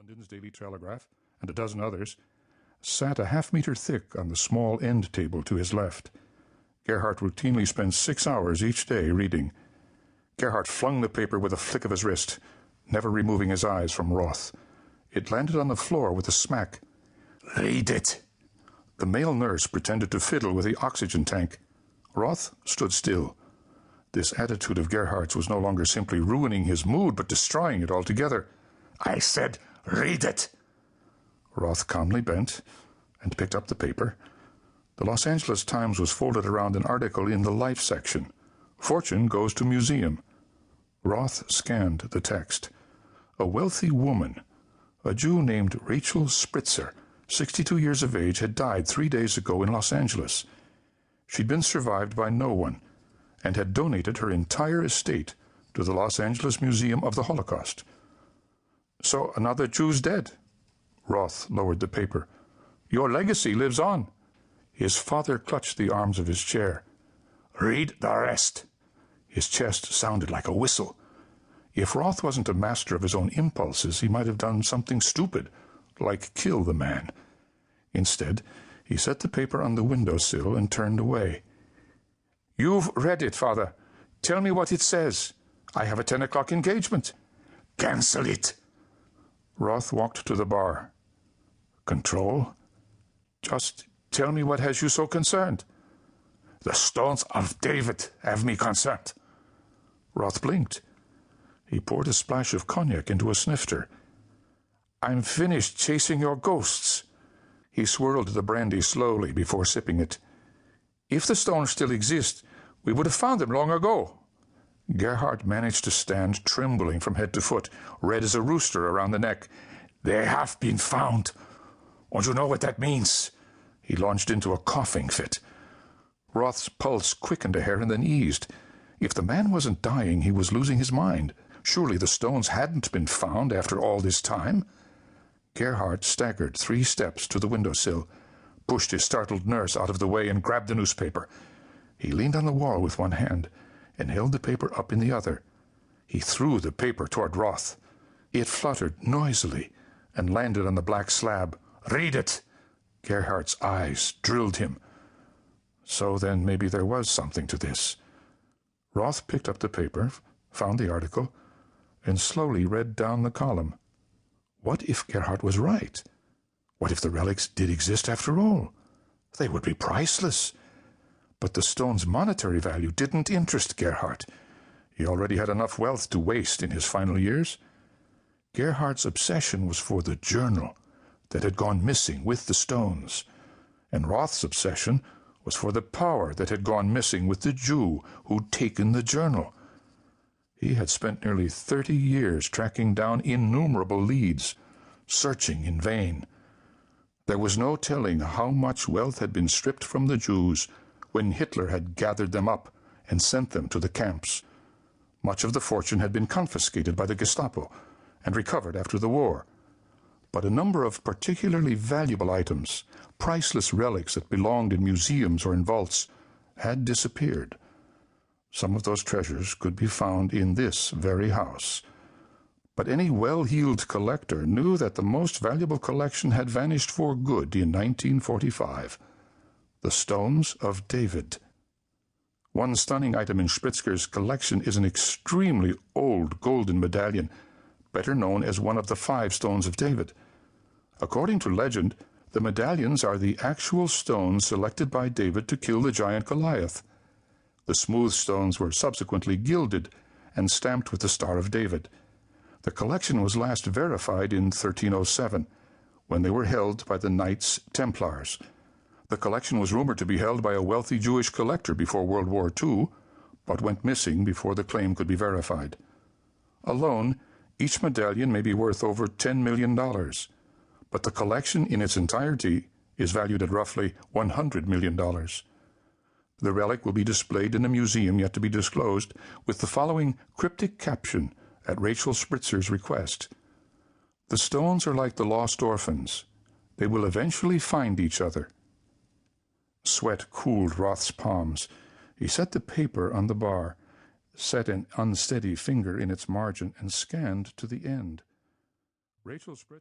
London's Daily Telegraph, and a dozen others, sat a half-meter thick on the small end table to his left. Gerhardt routinely spent 6 hours each day reading. Gerhardt flung the paper with a flick of his wrist, never removing his eyes from Roth. It landed on the floor with a smack. "Read it!" The male nurse pretended to fiddle with the oxygen tank. Roth stood still. This attitude of Gerhardt's was no longer simply ruining his mood, but destroying it altogether. "I said, read it!" Roth calmly bent and picked up the paper. The Los Angeles Times was folded around an article in the Life section. Fortune goes to museum. Roth scanned the text. A wealthy woman, a Jew named Rachel Spritzer, 62 years of age, had died 3 days ago in Los Angeles. She'd been survived by no one and had donated her entire estate to the Los Angeles Museum of the Holocaust. So another Jew's dead. Roth lowered the paper. Your legacy lives on. His father clutched the arms of his chair. Read the rest. His chest sounded like a whistle. If Roth wasn't a master of his own impulses, he might have done something stupid, like kill the man. Instead, he set the paper on the windowsill and turned away. You've read it, Father. Tell me what it says. I have a 10 o'clock engagement. Cancel it. Roth walked to the bar. Control? Just tell me what has you so concerned. The stones of David have me concerned. Roth blinked. He poured a splash of cognac into a snifter. I'm finished chasing your ghosts. He swirled the brandy slowly before sipping it. If the stones still exist, we would have found them long ago. Gerhardt managed to stand, trembling from head to foot, red as a rooster around the neck. They have been found. Don't you know what that means? He launched into a coughing fit. Roth's pulse quickened a hair and then eased. If the man wasn't dying, he was losing his mind. Surely the stones hadn't been found after all this time. Gerhardt staggered 3 steps to the windowsill, pushed his startled nurse out of the way, and grabbed the newspaper. He leaned on the wall with one hand and held the paper up in the other. He threw the paper toward Roth. It fluttered noisily and landed on the black slab. Read it! Gerhardt's eyes drilled him. So then maybe there was something to this. Roth picked up the paper, found the article, and slowly read down the column. What if Gerhardt was right? What if the relics did exist after all? They would be priceless. But the stone's monetary value didn't interest Gerhardt. He already had enough wealth to waste in his final years. Gerhardt's obsession was for the journal that had gone missing with the stones, and Roth's obsession was for the power that had gone missing with the Jew who'd taken the journal. He had spent nearly 30 years tracking down innumerable leads, searching in vain. There was no telling how much wealth had been stripped from the Jews when Hitler had gathered them up and sent them to the camps. Much of the fortune had been confiscated by the Gestapo and recovered after the war. But a number of particularly valuable items, priceless relics that belonged in museums or in vaults, had disappeared. Some of those treasures could be found in this very house. But any well-heeled collector knew that the most valuable collection had vanished for good in 1945. The stones of David. One stunning item in Spritzer's collection is an extremely old golden medallion, better known as one of the 5 stones of David. According to legend, the medallions are the actual stones selected by David to kill the giant Goliath. The smooth stones were subsequently gilded and stamped with the Star of David. The collection was last verified in 1307, when they were held by the Knights Templars. The collection was rumored to be held by a wealthy Jewish collector before World War II, but went missing before the claim could be verified. Alone, each medallion may be worth over $10 million, but the collection in its entirety is valued at roughly $100 million. The relic will be displayed in a museum yet to be disclosed with the following cryptic caption at Rachel Spritzer's request. The stones are like the lost orphans. They will eventually find each other. Sweat cooled Roth's palms. He set the paper on the bar, set an unsteady finger in its margin, and scanned to the end. Rachel Spritzer